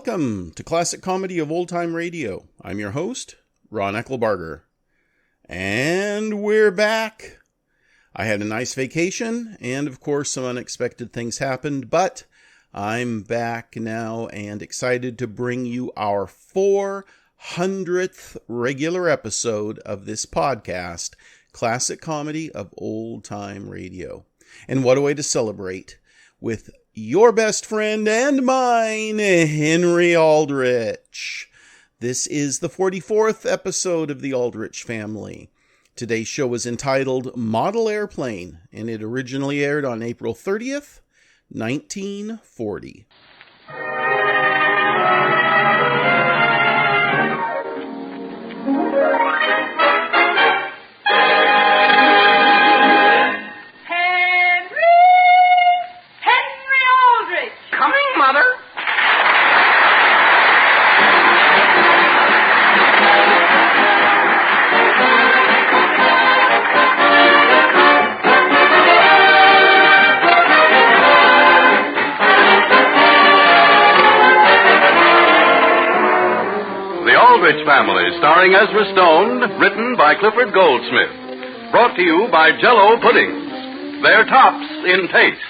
Welcome to Classic Comedy of Old Time Radio. I'm your host, Ron Eckelbarger. And we're back. I had a nice vacation, and of course some unexpected things happened, but I'm back now and excited to bring you our 400th regular episode of this podcast, Classic Comedy of Old Time Radio. And what a way to celebrate with your best friend and mine, Henry Aldrich. This is the 44th episode of the Aldrich Family. Today's show was entitled Model Airplane, and it originally aired on April 30th, 1940. Aldrich Family, starring Ezra Stone, written by Clifford Goldsmith. Brought to you by Jell-O Puddings. They're tops in taste.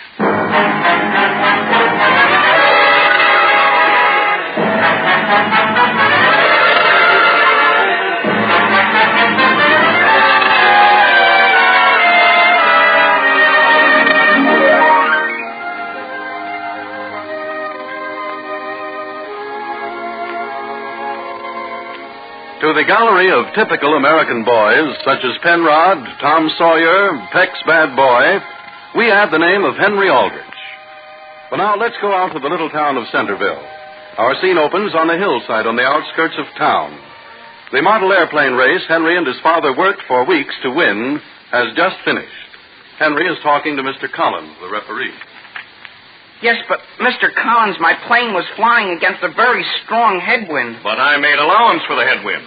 To the gallery of typical American boys, such as Penrod, Tom Sawyer, Peck's Bad Boy, we add the name of Henry Aldrich. But now let's go out to the little town of Centerville. Our scene opens on a hillside on the outskirts of town. The model airplane race Henry and his father worked for weeks to win has just finished. Henry is talking to Mr. Collins, the referee. Yes, but, Mr. Collins, my plane was flying against a very strong headwind. But I made allowance for the headwind.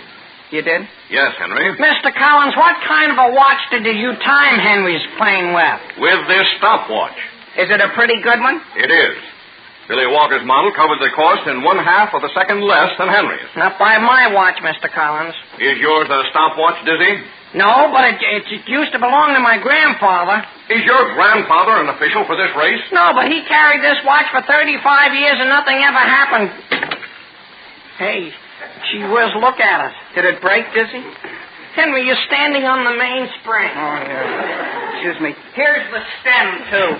You did? Yes, Henry. Mr. Collins, what kind of a watch did you time Henry's plane with? With this stopwatch. Is it a pretty good one? It is. Billy Walker's model covered the course in 1/2 of a second less than Henry's. Not by my watch, Mr. Collins. Is yours a stopwatch, Dizzy? No, but it used to belong to my grandfather. Is your grandfather an official for this race? No, but he carried this watch for 35 years and nothing ever happened. Hey, gee whiz, look at it. Did it break, Dizzy? Henry, you're standing on the mainspring. Oh, yeah. Excuse me. Here's the stem, too.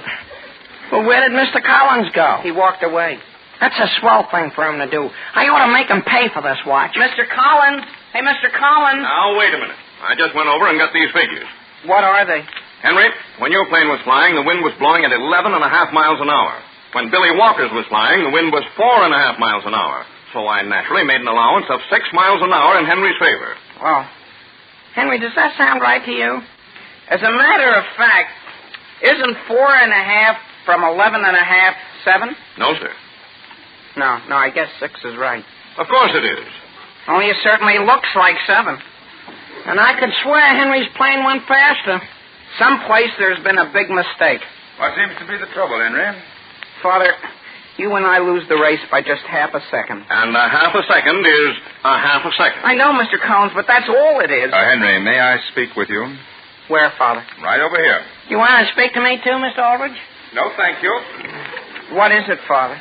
Well, where did Mr. Collins go? He walked away. That's a swell thing for him to do. I ought to make him pay for this watch. Mr. Collins. Hey, Mr. Collins. Now, wait a minute. I just went over and got these figures. What are they? Henry, when your plane was flying, the wind was blowing at 11.5 miles an hour. When Billy Walker's was flying, the wind was 4.5 miles an hour. So I naturally made an allowance of 6 miles an hour in Henry's favor. Well, Henry, does that sound right to you? As a matter of fact, isn't 4.5 from 11.5 7? No, sir. No, I guess 6 is right. Of course it is. Only it certainly looks like 7. And I could swear Henry's plane went faster. Someplace there's been a big mistake. What seems to be the trouble, Henry? Father, you and I lose the race by just half a second. And a half a second is a half a second. I know, Mr. Collins, but that's all it is. Henry, may I speak with you? Where, Father? Right over here. You want to speak to me too, Mr. Aldrich? No, thank you. What is it, Father?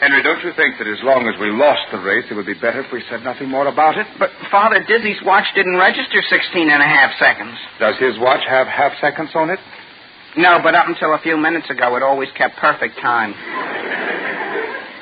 Henry, don't you think that as long as we lost the race, it would be better if we said nothing more about it? But, Father, Dizzy's watch didn't register 16.5 seconds. Does his watch have half seconds on it? No, but up until a few minutes ago, it always kept perfect time.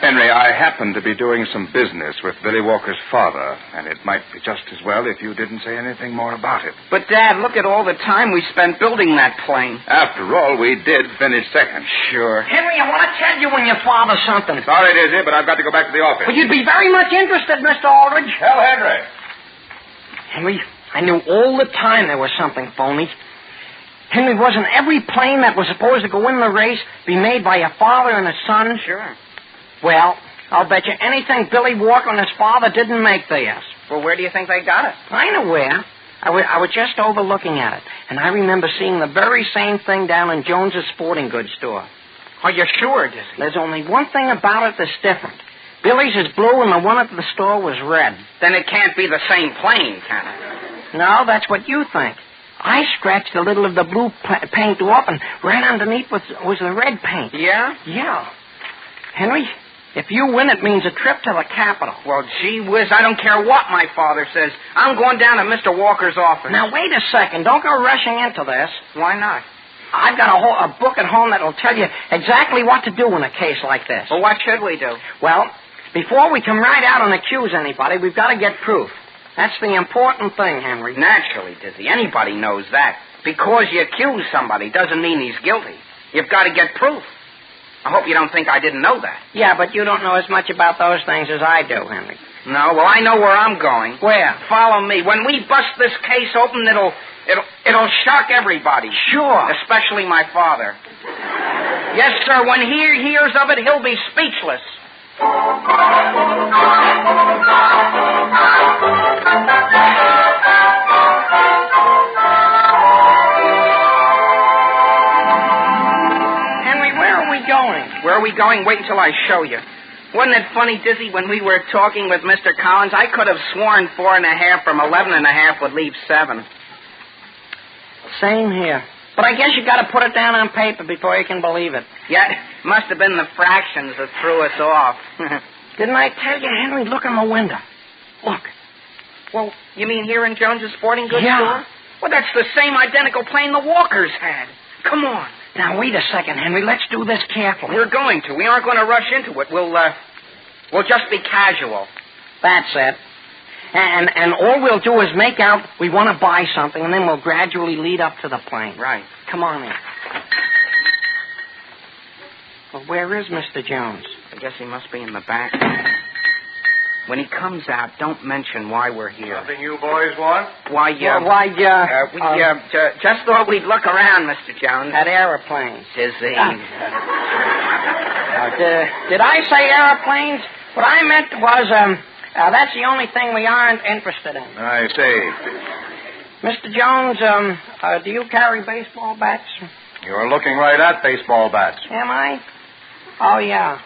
Henry, I happen to be doing some business with Billy Walker's father, and it might be just as well if you didn't say anything more about it. But, Dad, look at all the time we spent building that plane. After all, we did finish second. Sure. Henry, I want to tell you when your father something. Sorry, Dizzy, but I've got to go back to the office. But you'd be very much interested, Mr. Aldrich. Tell Henry. Henry, I knew all the time there was something phony. Henry, wasn't every plane that was supposed to go in the race be made by a father and a son? Sure. Well, I'll bet you anything Billy Walker and his father didn't make theirs. Well, where do you think they got it? I know where. I was just overlooking at it, and I remember seeing the very same thing down in Jones's sporting goods store. Are you sure, Dizzy? There's only one thing about it that's different. Billy's is blue and the one at the store was red. Then it can't be the same plane, can it? No, that's what you think. I scratched a little of the blue paint off, and right underneath was the red paint. Yeah? Yeah. Henry, if you win, it means a trip to the Capitol. Well, gee whiz, I don't care what my father says. I'm going down to Mr. Walker's office. Now, wait a second. Don't go rushing into this. Why not? I've got a book at home that'll tell you exactly what to do in a case like this. Well, what should we do? Well, before we come right out and accuse anybody, we've got to get proof. That's the important thing, Henry. Naturally, Dizzy. Anybody knows that. Because you accuse somebody doesn't mean he's guilty. You've got to get proof. I hope you don't think I didn't know that. Yeah, but you don't know as much about those things as I do, Henry. No, well, I know where I'm going. Where? Follow me. When we bust this case open, it'll shock everybody. Sure. Especially my father. Yes, sir. When he hears of it, he'll be speechless. Henry, where are we going? Where are we going? Wait until I show you. Wasn't it funny, Dizzy, when we were talking with Mr. Collins, I could have sworn 4.5 from 11.5 would leave 7. Same here. But I guess you got to put it down on paper before you can believe it. Yeah, must have been the fractions that threw us off. Didn't I tell you, Henry? Look in the window. Look. Well, you mean here in Jones's Sporting Goods Yeah. store? Well, that's the same identical plane the Walkers had. Come on. Now, wait a second, Henry. Let's do this carefully. We're going to. We aren't going to rush into it. We'll just be casual. That's it. And all we'll do is make out we want to buy something, and then we'll gradually lead up to the plane. Right. Come on in. Well, where is Mr. Jones? I guess he must be in the back. When he comes out, don't mention why we're here. Something you boys want? Why, We just thought we'd look around, Mr. Jones. at airplanes. Dizzy. Did I say airplanes? What I meant was, that's the only thing we aren't interested in. I see. Mr. Jones, do you carry baseball bats? You're looking right at baseball bats. Am I? Oh, yeah.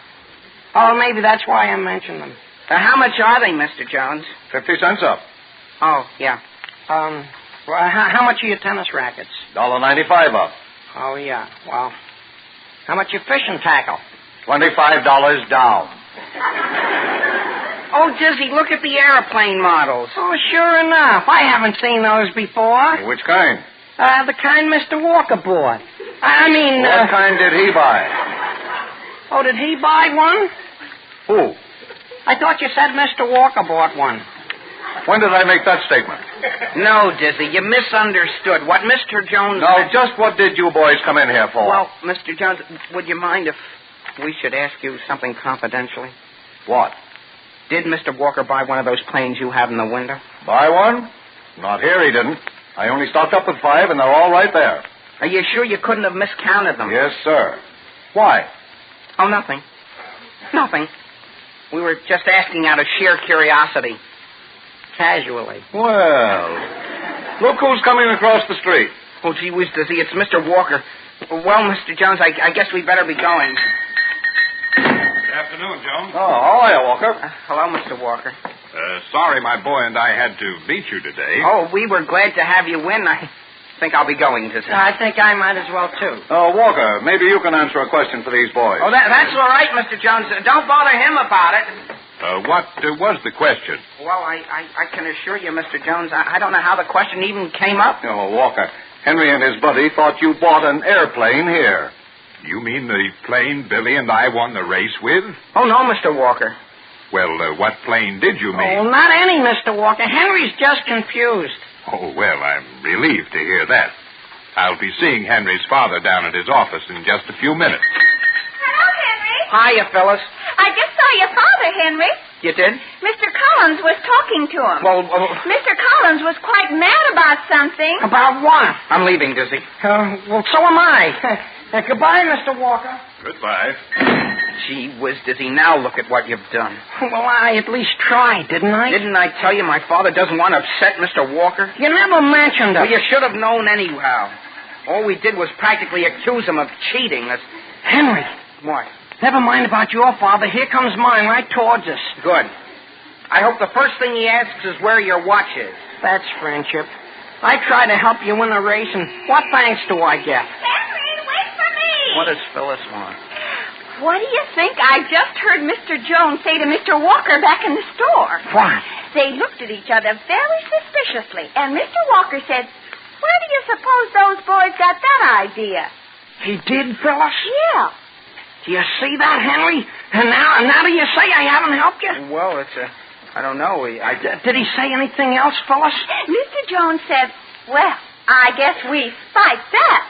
Oh, maybe that's why I mentioned them. How much are they, Mr. Jones? 50 cents up. Oh, yeah. Well, how much are your tennis rackets? $1.95 up. Oh, yeah. Well, how much your fishing tackle? $25 down. Oh, Dizzy, look at the airplane models. Oh, sure enough. I haven't seen those before. Which kind? The kind Mr. Walker bought. I mean... What kind did he buy? Oh, did he buy one? Who? I thought you said Mr. Walker bought one. When did I make that statement? No, Dizzy, you misunderstood. What Mr. Jones... Now, just what did you boys come in here for? Well, Mr. Jones, would you mind if we should ask you something confidentially? What? Did Mr. Walker buy one of those planes you have in the window? Buy one? Not here, he didn't. I only stocked up with 5, and they're all right there. Are you sure you couldn't have miscounted them? Yes, sir. Why? Oh, nothing. Nothing. We were just asking out of sheer curiosity. Casually. Well, look who's coming across the street. Oh, gee whiz, Dizzy, it's Mr. Walker. Well, Mr. Jones, I guess we better be going. Good afternoon, Jones. Oh, how are you, Walker? Hello, Mr. Walker. Sorry my boy and I had to beat you today. Oh, we were glad to have you in. I think I'll be going, Dizzy. I think I might as well, too. Oh, Walker, maybe you can answer a question for these boys. Oh, that's all right, Mr. Jones. Don't bother him about it. What was the question? Well, I can assure you, Mr. Jones, I don't know how the question even came up. Oh, Walker, Henry and his buddy thought you bought an airplane here. You mean the plane Billy and I won the race with? Oh, no, Mr. Walker. Well, what plane did you mean? Oh, not any, Mr. Walker. Henry's just confused. Oh, well, I'm relieved to hear that. I'll be seeing Henry's father down at his office in just a few minutes. Hello, Henry. Hiya, Phyllis. I just saw your father, Henry. You did? Mr. Collins was talking to him. Well, Mr. Collins was quite mad about something. About what? I'm leaving, Dizzy. Well, so am I. Goodbye, Mr. Walker. Goodbye. Gee whiz, Dizzy, now look at what you've done. Well, I at least tried, didn't I? Didn't I tell you my father doesn't want to upset Mr. Walker? You never mentioned it. Well, you should have known anyhow. All we did was practically accuse him of cheating. Henry, What? Never mind about your father. Here comes mine right towards us. Good. I hope the first thing he asks is where your watch is. That's friendship. I try to help you win a race, and what thanks do I get? Henry, wait for me. What does Phyllis want? What do you think I just heard Mr. Jones say to Mr. Walker back in the store? What? They looked at each other very suspiciously, and Mr. Walker said, where do you suppose those boys got that idea? He did, Phyllis? Yeah. Do you see that, Henry? And now do you say I haven't helped you? Well, I don't know. Did he say anything else, Phyllis? Mr. Jones said, well, I guess we spiked that.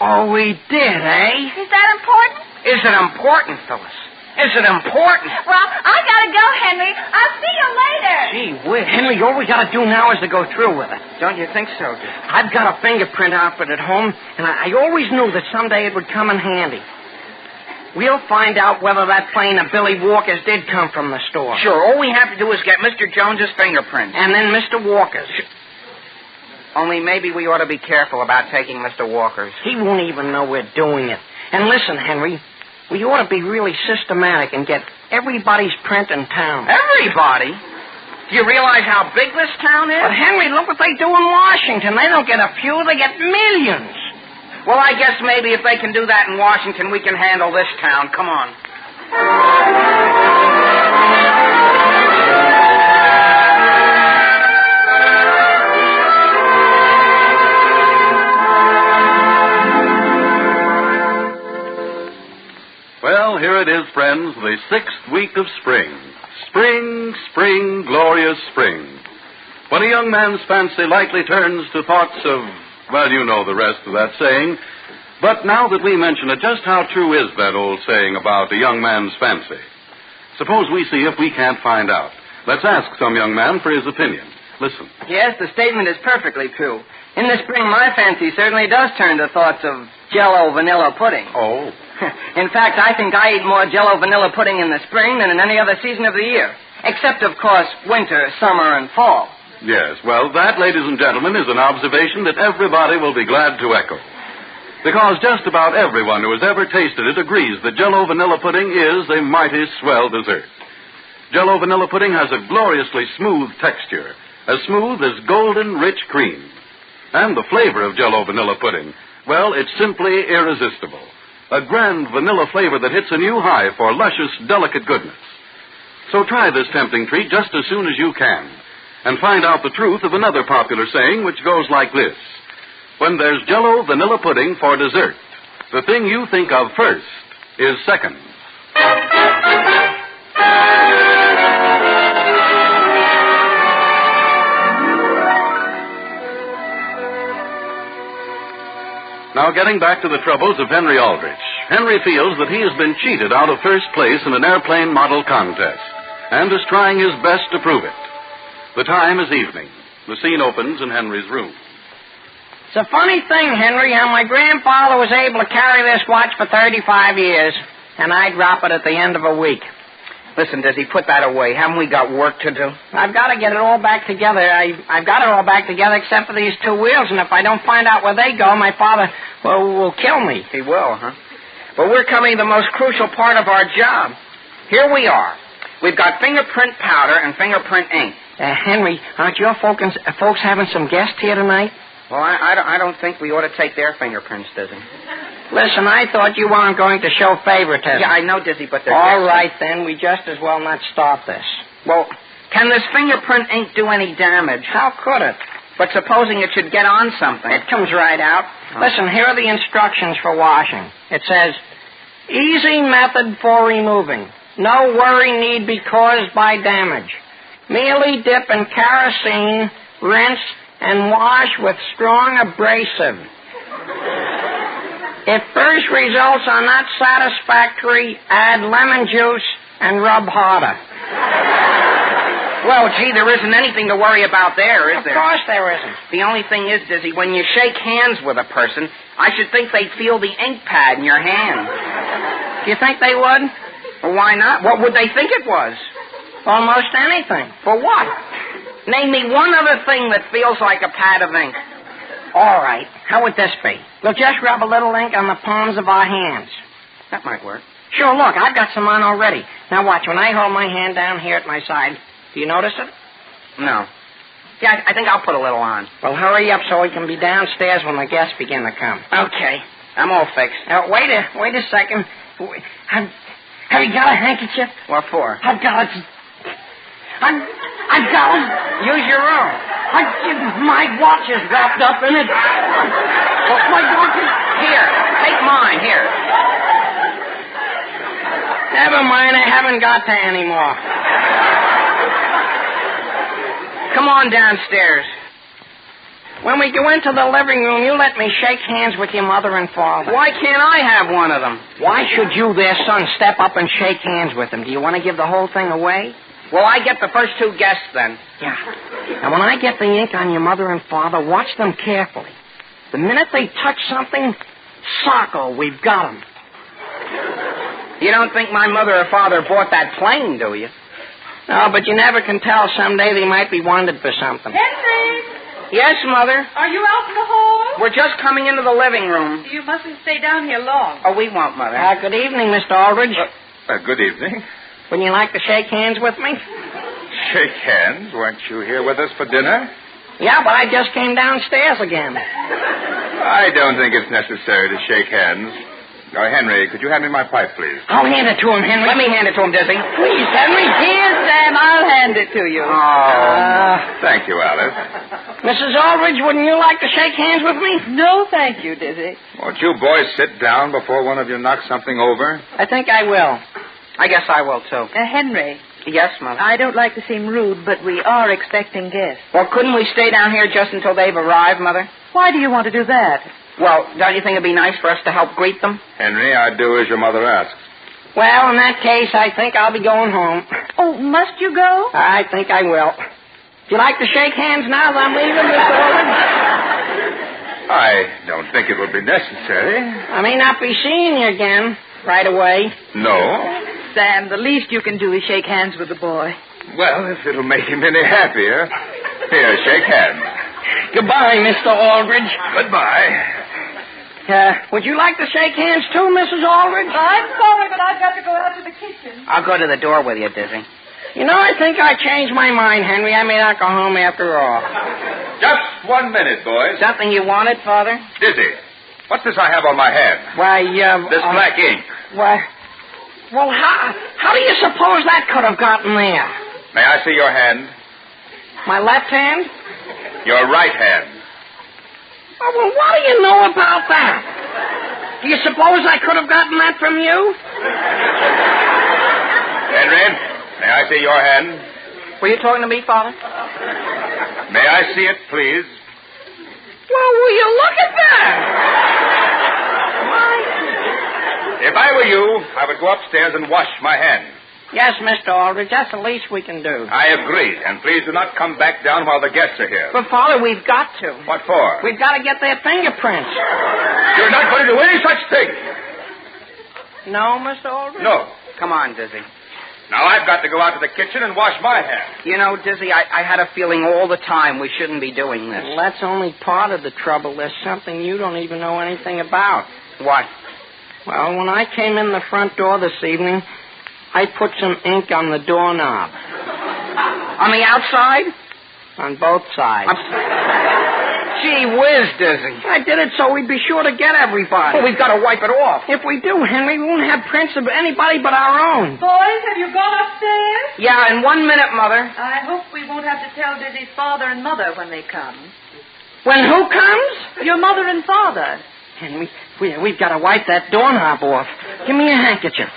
Oh, we did, eh? Is that important? Is it important, Phyllis? Is it important? Well, I gotta go, Henry. I'll see you later. Gee whiz. Henry, all we gotta do now is to go through with it. Don't you think so, dear? I've got a fingerprint outfit at home, and I always knew that someday it would come in handy. We'll find out whether that plane of Billy Walker's did come from the store. Sure, all we have to do is get Mr. Jones's fingerprints. And then Mr. Walker's. Only maybe we ought to be careful about taking Mr. Walker's. He won't even know we're doing it. And listen, Henry, we ought to be really systematic and get everybody's print in town. Everybody? Do you realize how big this town is? But, Henry, look what they do in Washington. They don't get a few, they get millions. Well, I guess maybe if they can do that in Washington, we can handle this town. Come on. Well, here it is, friends, the 6th week of spring. Spring, spring, glorious spring. When a young man's fancy likely turns to thoughts of, well, you know the rest of that saying. But now that we mention it, just how true is that old saying about a young man's fancy? Suppose we see if we can't find out. Let's ask some young man for his opinion. Listen. Yes, the statement is perfectly true. In the spring, my fancy certainly does turn to thoughts of Jell-O vanilla pudding. Oh. In fact, I think I eat more Jell-O vanilla pudding in the spring than in any other season of the year. Except, of course, winter, summer, and fall. Yes, well, that, ladies and gentlemen, is an observation that everybody will be glad to echo. Because just about everyone who has ever tasted it agrees that Jell-O vanilla pudding is a mighty swell dessert. Jell-O vanilla pudding has a gloriously smooth texture, as smooth as golden rich cream. And the flavor of Jell-O vanilla pudding, well, it's simply irresistible. A grand vanilla flavor that hits a new high for luscious, delicate goodness. So try this tempting treat just as soon as you can, and find out the truth of another popular saying which goes like this. When there's Jell-O vanilla pudding for dessert, the thing you think of first is second. Now, getting back to the troubles of Henry Aldrich. Henry feels that he has been cheated out of first place in an airplane model contest, and is trying his best to prove it. The time is evening. The scene opens in Henry's room. It's a funny thing, Henry, how my grandfather was able to carry this watch for 35 years, and I drop it at the end of a week. Listen, Dizzy, put that away. Haven't we got work to do? I've got to get it all back together. I've got it all back together except for these two wheels, and if I don't find out where they go, my father will kill me. He will, huh? But we're coming to the most crucial part of our job. Here we are. We've got fingerprint powder and fingerprint ink. Henry, aren't your folks having some guests here tonight? Well, I don't think we ought to take their fingerprints, Dizzy. Listen, I thought you weren't going to show favoritism. Yeah, I know, Dizzy, but they're... All right, then. We just as well not start this. Well, can this fingerprint ink do any damage? How could it? But supposing it should get on something. It comes right out. Oh. Listen, here are the instructions for washing. It says, easy method for removing. No worry need be caused by damage. Merely dip in kerosene, rinse, and wash with strong abrasive. If first results are not satisfactory, add lemon juice and rub harder. Well, gee, there isn't anything to worry about there, is there? Of course there isn't. The only thing is, Dizzy, when you shake hands with a person, I should think they'd feel the ink pad in your hand. Do you think they would? Well, why not? What would they think it was? Almost anything. For what? Name me one other thing that feels like a pad of ink. All right. How would this be? We'll just rub a little ink on the palms of our hands. That might work. Sure, look, I've got some on already. Now watch, when I hold my hand down here at my side, do you notice it? No. Yeah, I think I'll put a little on. Well, hurry up so we can be downstairs when the guests begin to come. Okay. I'm all fixed. Wait a second. Have you got a handkerchief? What for? I've got it. I've got it. Use your own. My watch is wrapped up in it. My watch is... Here, take mine, here. Never mind, I haven't got to anymore. Come on downstairs. When we go into the living room, you let me shake hands with your mother and father. Why can't I have one of them? Why should you, their son, step up and shake hands with them? Do you want to give the whole thing away? Well, I get the first two guests then. Yeah. Now, when I get the ink on your mother and father, watch them carefully. The minute they touch something, socko, we've got them. You don't think my mother or father bought that plane, do you? No, but you never can tell. Someday they might be wanted for something. Henry, Yes, Mother. are you out in the hall? We're just coming into the living room. You mustn't stay down here long. Oh, we won't, Mother. Good evening, Mr. Aldrich. Good evening. Wouldn't you like to shake hands with me? Shake hands. Weren't you here with us for dinner? Yeah, but I just came downstairs again. I don't think it's necessary to shake hands. Henry, could you hand me my pipe, please? I'll hand it to him, Henry. Let me hand it to him, Dizzy. Please, Henry. Here, Sam, I'll hand it to you. Thank you, Alice. Mrs. Aldrich, wouldn't you like to shake hands with me? No, thank you, Dizzy. Won't you boys sit down before one of you knocks something over? I think I will. I guess I will, too. Henry, Yes, Mother. I don't like to seem rude, but we are expecting guests. Well, couldn't we stay down here just until they've arrived, Mother? Why do you want to do that? Well, don't you think it'd be nice for us to help greet them? Henry, I'd do as your mother asks. Well, in that case, I think I'll be going home. Oh, must you go? I think I will. If you like to shake hands now, I'm leaving, Mr. Aldrich. I don't think it would be necessary. I may not be seeing you again right away. No. Sam, the least you can do is shake hands with the boy. Well, if it'll make him any happier. Here, shake hands. Goodbye, Mr. Aldrich. Goodbye. Would you like to shake hands too, Mrs. Aldrich? I'm sorry, but I've got to go out to the kitchen. I'll go to the door with you, Dizzy. You know, I think I changed my mind, Henry. I may not go home after all. Just 1 minute, boys. Something you wanted, Father? Dizzy, what's this I have on my hand? Why, This black ink. Why... Well, how do you suppose that could have gotten there? May I see your hand? My left hand? Your right hand. Oh, well, what do you know about that? Do you suppose I could have gotten that from you? Henry, may I see your hand? Were you talking to me, Father? May I see it, please? Well, will you look at that? If I were you, I would go upstairs and wash my hands. Yes, Mr. Aldrich, that's the least we can do. I agree, and please do not come back down while the guests are here. But, Father, we've got to. What for? We've got to get their fingerprints. You're not going to do any such thing. No, Mr. Aldrich? No. Come on, Dizzy. Now I've got to go out to the kitchen and wash my hands. You know, Dizzy, I had a feeling all the time we shouldn't be doing this. Well, that's only part of the trouble. There's something you don't even know anything about. What? Well, when I came in the front door this evening, I put some ink on the doorknob. On the outside? On both sides. Gee whiz, Dizzy. I did it so we'd be sure to get everybody. Well, we've got to wipe it off. If we do, Henry, we won't have prints of anybody but our own. Boys, have you gone upstairs? Yeah, in 1 minute, Mother. I hope we won't have to tell Dizzy's father and mother when they come. When who comes? Your mother and father. Henry, we've got to wipe that doorknob off. Give me a handkerchief.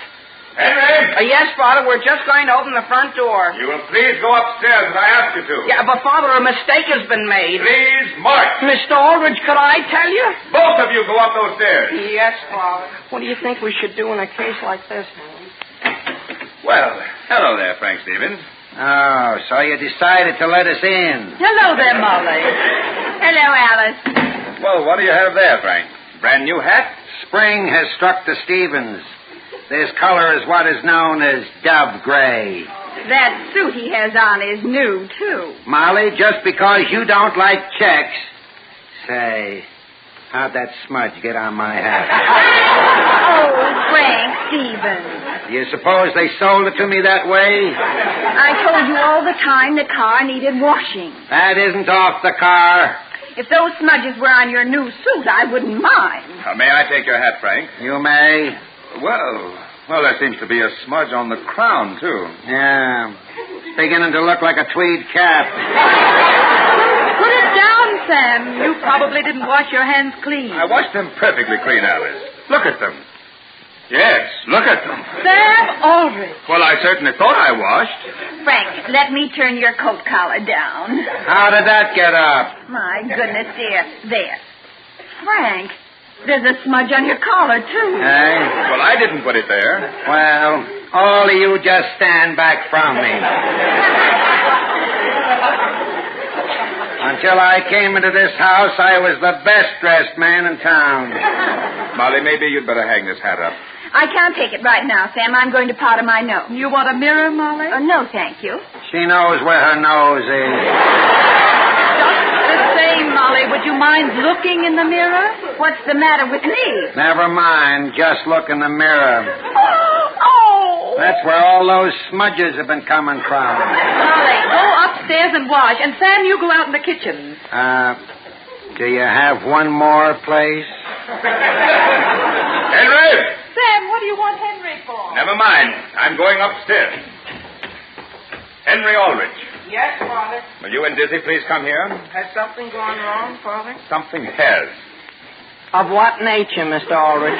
Henry! Yes, Father, we're just going to open the front door. You will please go upstairs as I asked you to. Yeah, but, Father, a mistake has been made. Please march. Mr. Aldrich, could I tell you? Both of you go up those stairs. Yes, Father. What do you think we should do in a case like this, Henry? Well, hello there, Frank Stevens. Oh, so you decided to let us in. Hello there, Molly. Hello, Alice. Well, what do you have there, Frank? Brand new hat? Spring has struck the Stevens. This color is what is known as dove gray. That suit he has on is new, too. Molly, just because you don't like checks, say, How'd that smudge get on my hat? Oh, Frank Stevens. Do you suppose they sold it to me that way? I told you all the time the car needed washing. That isn't off the car. If those smudges were on your new suit, I wouldn't mind. May I take your hat, Frank? You may. Well, there seems to be a smudge on the crown, too. Yeah. It's beginning to look like a tweed cap. Put it down, Sam. You probably didn't wash your hands clean. I washed them perfectly clean, Alice. Look at them. Yes, look at them. Sam Aldrich. Well, I certainly thought I washed. Frank, let me turn your coat collar down. How did that get up? My goodness, dear. There. Frank, there's a smudge on your collar, too. Hey? Well, I didn't put it there. Well, all of you just stand back from me. Until I came into this house, I was the best-dressed man in town. Molly, maybe you'd better hang this hat up. I can't take it right now, Sam. I'm going to powder my nose. You want a mirror, Molly? No, thank you. She knows where her nose is. Just the same, Molly. Would you mind looking in the mirror? What's the matter with me? Never mind. Just look in the mirror. Oh! That's where all those smudges have been coming from. Molly, go upstairs and wash. And Sam, you go out in the kitchen. Do you have one more place? Henry! Sam, what do you want Henry for? Never mind. I'm going upstairs. Henry Aldrich. Yes, Father. Will you and Dizzy please come here? Has something gone wrong, Father? Something has. Of what nature, Mr. Aldrich?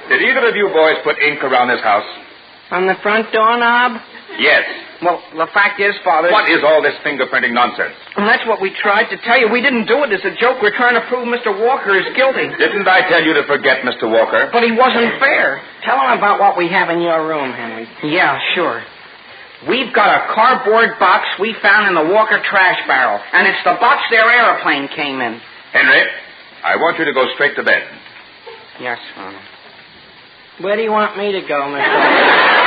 Did either of you boys put ink around this house? On the front doorknob? Yes. Well, the fact is, Father... What is all this fingerprinting nonsense? Well, that's what we tried to tell you. We didn't do it as a joke. We're trying to prove Mr. Walker is guilty. Didn't I tell you to forget Mr. Walker? But he wasn't fair. Tell him about what we have in your room, Henry. Yeah, sure. We've got a cardboard box we found in the Walker trash barrel, and it's the box their airplane came in. Henry, I want you to go straight to bed. Yes, Father. Where do you want me to go, Mr. Aldrich?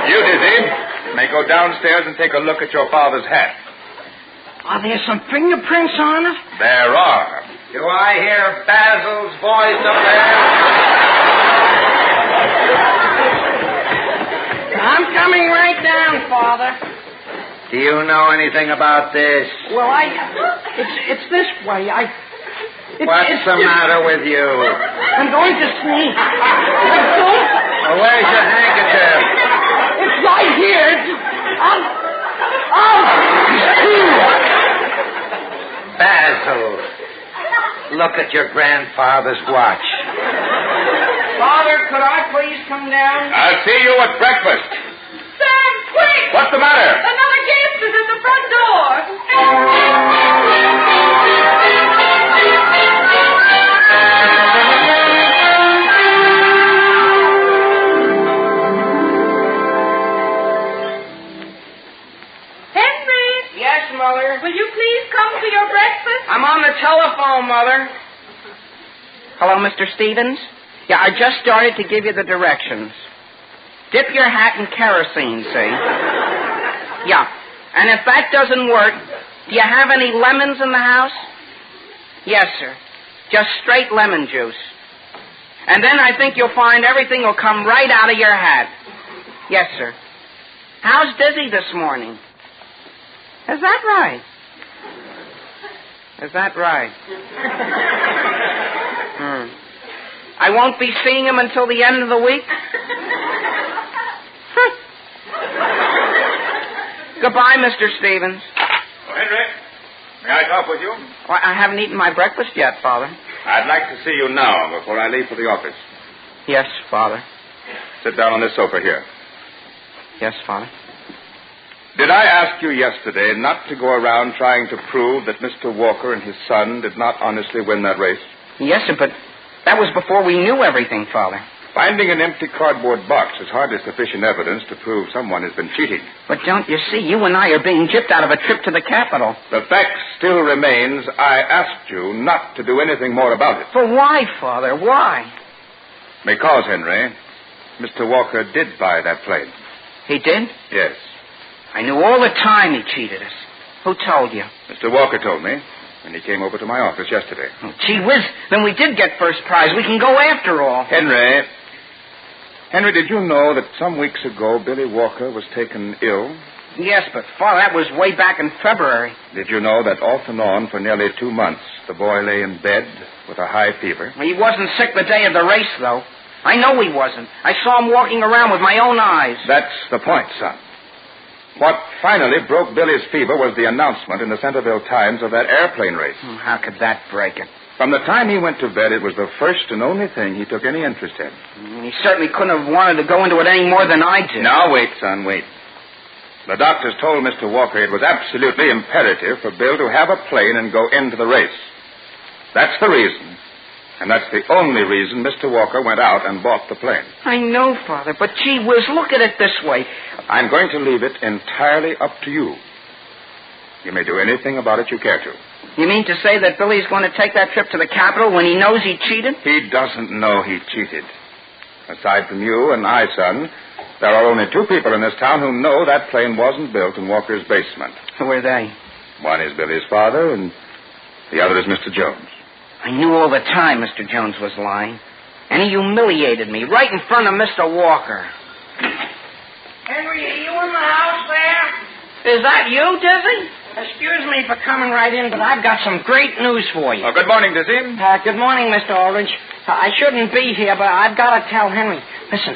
You, Dizzy, may go downstairs and take a look at your father's hat. Are there some fingerprints on it? There are. Do I hear Basil's voice up there? I'm coming right down, Father. Do you know anything about this? Well, it's this way. What's the matter with you? I'm going to sneak. Well, where's your handkerchief? It's right here. Basil, look at your grandfather's watch. Father, could I please come down? I'll see you at breakfast. Sam, quick! What's the matter? Another guest is at the front door. Henry! Yes, Mother? Will you please come to your breakfast? I'm on the telephone, Mother. Hello, Mr. Stevens? Yeah, I just started to give you the directions. Dip your hat in kerosene, see? Yeah. And if that doesn't work, do you have any lemons in the house? Yes, sir. Just straight lemon juice. And then I think you'll find everything will come right out of your hat. Yes, sir. How's Dizzy this morning? Is that right? Is that right? I won't be seeing him until the end of the week? Goodbye, Mr. Stevens. Oh, Henry, may I talk with you? Well, I haven't eaten my breakfast yet, Father. I'd like to see you now before I leave for the office. Yes, Father. Sit down on this sofa here. Yes, Father. Did I ask you yesterday not to go around trying to prove that Mr. Walker and his son did not honestly win that race? Yes, sir, but that was before we knew everything, Father. Finding an empty cardboard box is hardly sufficient evidence to prove someone has been cheating. But don't you see, you and I are being gypped out of a trip to the Capitol. The fact still remains I asked you not to do anything more about it. For why, Father? Why? Because, Henry, Mr. Walker did buy that plane. He did? Yes. I knew all the time he cheated us. Who told you? Mr. Walker told me when he came over to my office yesterday. Oh, gee whiz, then we did get first prize. We can go after all. Henry, did you know that some weeks ago Billy Walker was taken ill? Yes, but, Father, that was way back in February. Did you know that off and on for nearly 2 months, the boy lay in bed with a high fever? He wasn't sick the day of the race, though. I know he wasn't. I saw him walking around with my own eyes. That's the point, son. What finally broke Billy's fever was the announcement in the Centerville Times of that airplane race. How could that break it? From the time he went to bed, it was the first and only thing he took any interest in. He certainly couldn't have wanted to go into it any more than I did. Now, wait, son, wait. The doctors told Mr. Walker it was absolutely imperative for Bill to have a plane and go into the race. That's the reason. And that's the only reason Mr. Walker went out and bought the plane. I know, Father, but gee whiz, look at it this way. I'm going to leave it entirely up to you. You may do anything about it you care to. You mean to say that Billy's going to take that trip to the Capitol when he knows he cheated? He doesn't know he cheated. Aside from you and I, son, there are only 2 people in this town who know that plane wasn't built in Walker's basement. Who are they? One is Billy's father, and the other is Mr. Jones. I knew all the time Mr. Jones was lying. And he humiliated me right in front of Mr. Walker. Henry, are you in the house there? Is that you, Dizzy? Excuse me for coming right in, but I've got some great news for you. Oh, good morning, Dizzy. Good morning, Mr. Aldrich. I shouldn't be here, but I've got to tell Henry. Listen,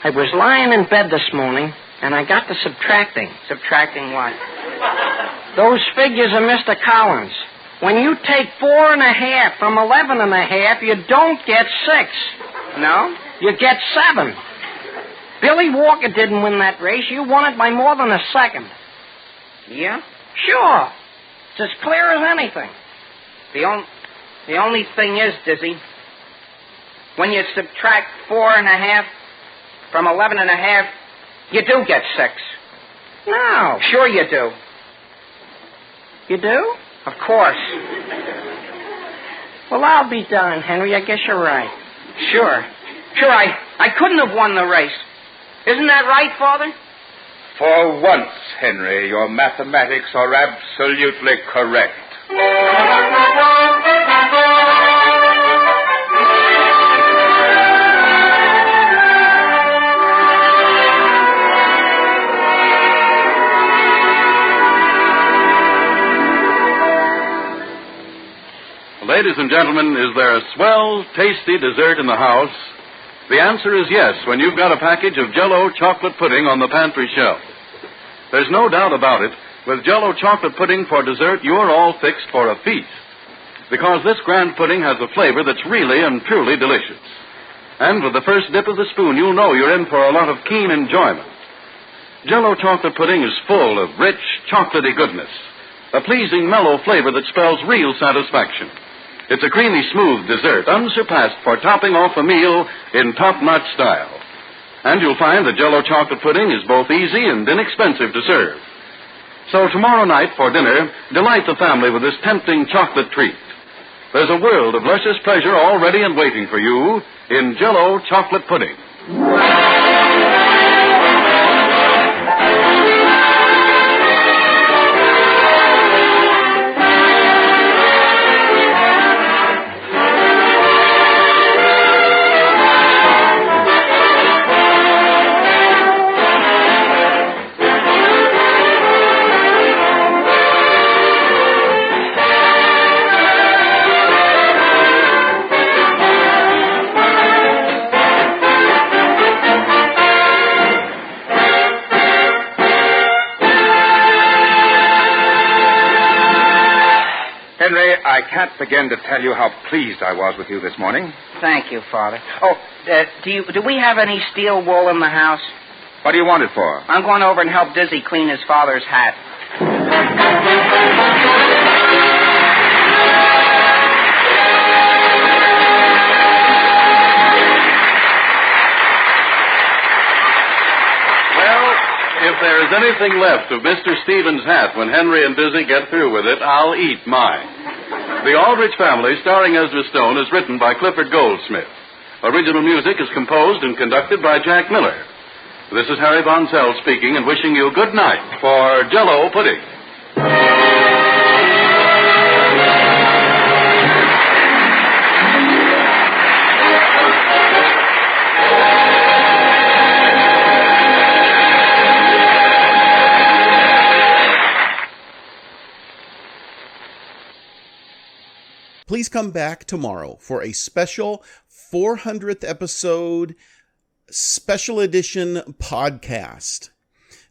I was lying in bed this morning, and I got to subtracting. Subtracting what? Those figures of Mr. Collins. When you take 4.5 from 11.5, you don't get 6. No? You get 7. Billy Walker didn't win that race. You won it by more than a second. Yeah? Sure. It's as clear as anything. The only thing is, Dizzy, when you subtract 4.5 from 11.5, you do get 6. No. Sure you do. You do? Of course. Well, I'll be darned, Henry. I guess you're right. Sure, I couldn't have won the race. Isn't that right, Father? For once, Henry, your mathematics are absolutely correct. Ladies and gentlemen, is there a swell, tasty dessert in the house? The answer is yes, when you've got a package of Jell-O chocolate pudding on the pantry shelf. There's no doubt about it. With Jell-O chocolate pudding for dessert, you're all fixed for a feast. Because this grand pudding has a flavor that's really and truly delicious. And with the first dip of the spoon, you'll know you're in for a lot of keen enjoyment. Jell-O chocolate pudding is full of rich, chocolatey goodness. A pleasing, mellow flavor that spells real satisfaction. It's a creamy, smooth dessert, unsurpassed for topping off a meal in top-notch style. And you'll find that Jell-O chocolate pudding is both easy and inexpensive to serve. So tomorrow night for dinner, delight the family with this tempting chocolate treat. There's a world of luscious pleasure already and waiting for you in Jell-O chocolate pudding. Henry, I can't begin to tell you how pleased I was with you this morning. Thank you, Father. Oh, do we have any steel wool in the house? What do you want it for? I'm going over and help Dizzy clean his father's hat. If there is anything left of Mr. Stevens' hat when Henry and Dizzy get through with it, I'll eat mine. The Aldrich Family, starring Ezra Stone, is written by Clifford Goldsmith. Original music is composed and conducted by Jack Miller. This is Harry Von Zell speaking and wishing you good night for Jell-O pudding. please come back tomorrow for a special 400th episode, special edition podcast.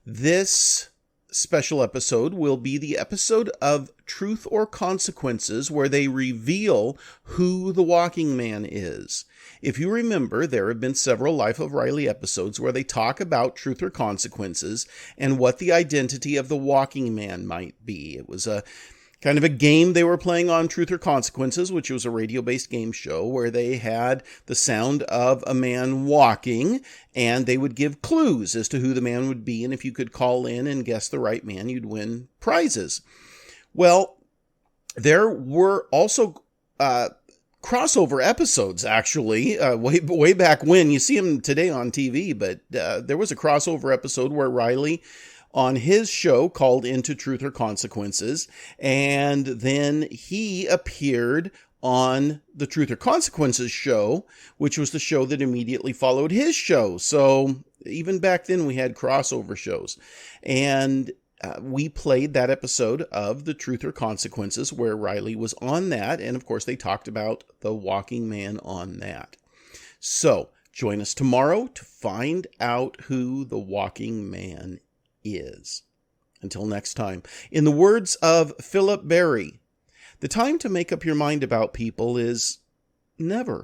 This special episode will be the episode of Truth or Consequences, where they reveal who the Walking Man is. If you remember, there have been several Life of Riley episodes where they talk about Truth or Consequences and what the identity of the Walking Man might be. It was a kind of a game they were playing on Truth or Consequences, which was a radio-based game show where they had the sound of a man walking, and they would give clues as to who the man would be, and if you could call in and guess the right man, you'd win prizes. Well, there were also crossover episodes, actually, way back when. You see them today on TV, but there was a crossover episode where Riley, on his show, called into Truth or Consequences, and then he appeared on the Truth or Consequences show, which was the show that immediately followed his show. So even back then we had crossover shows, and we played that episode of the Truth or Consequences where Riley was on that, and of course they talked about the Walking Man on that. So join us tomorrow to find out who the Walking Man is. Until next time, in the words of Philip Berry, the time to make up your mind about people is never.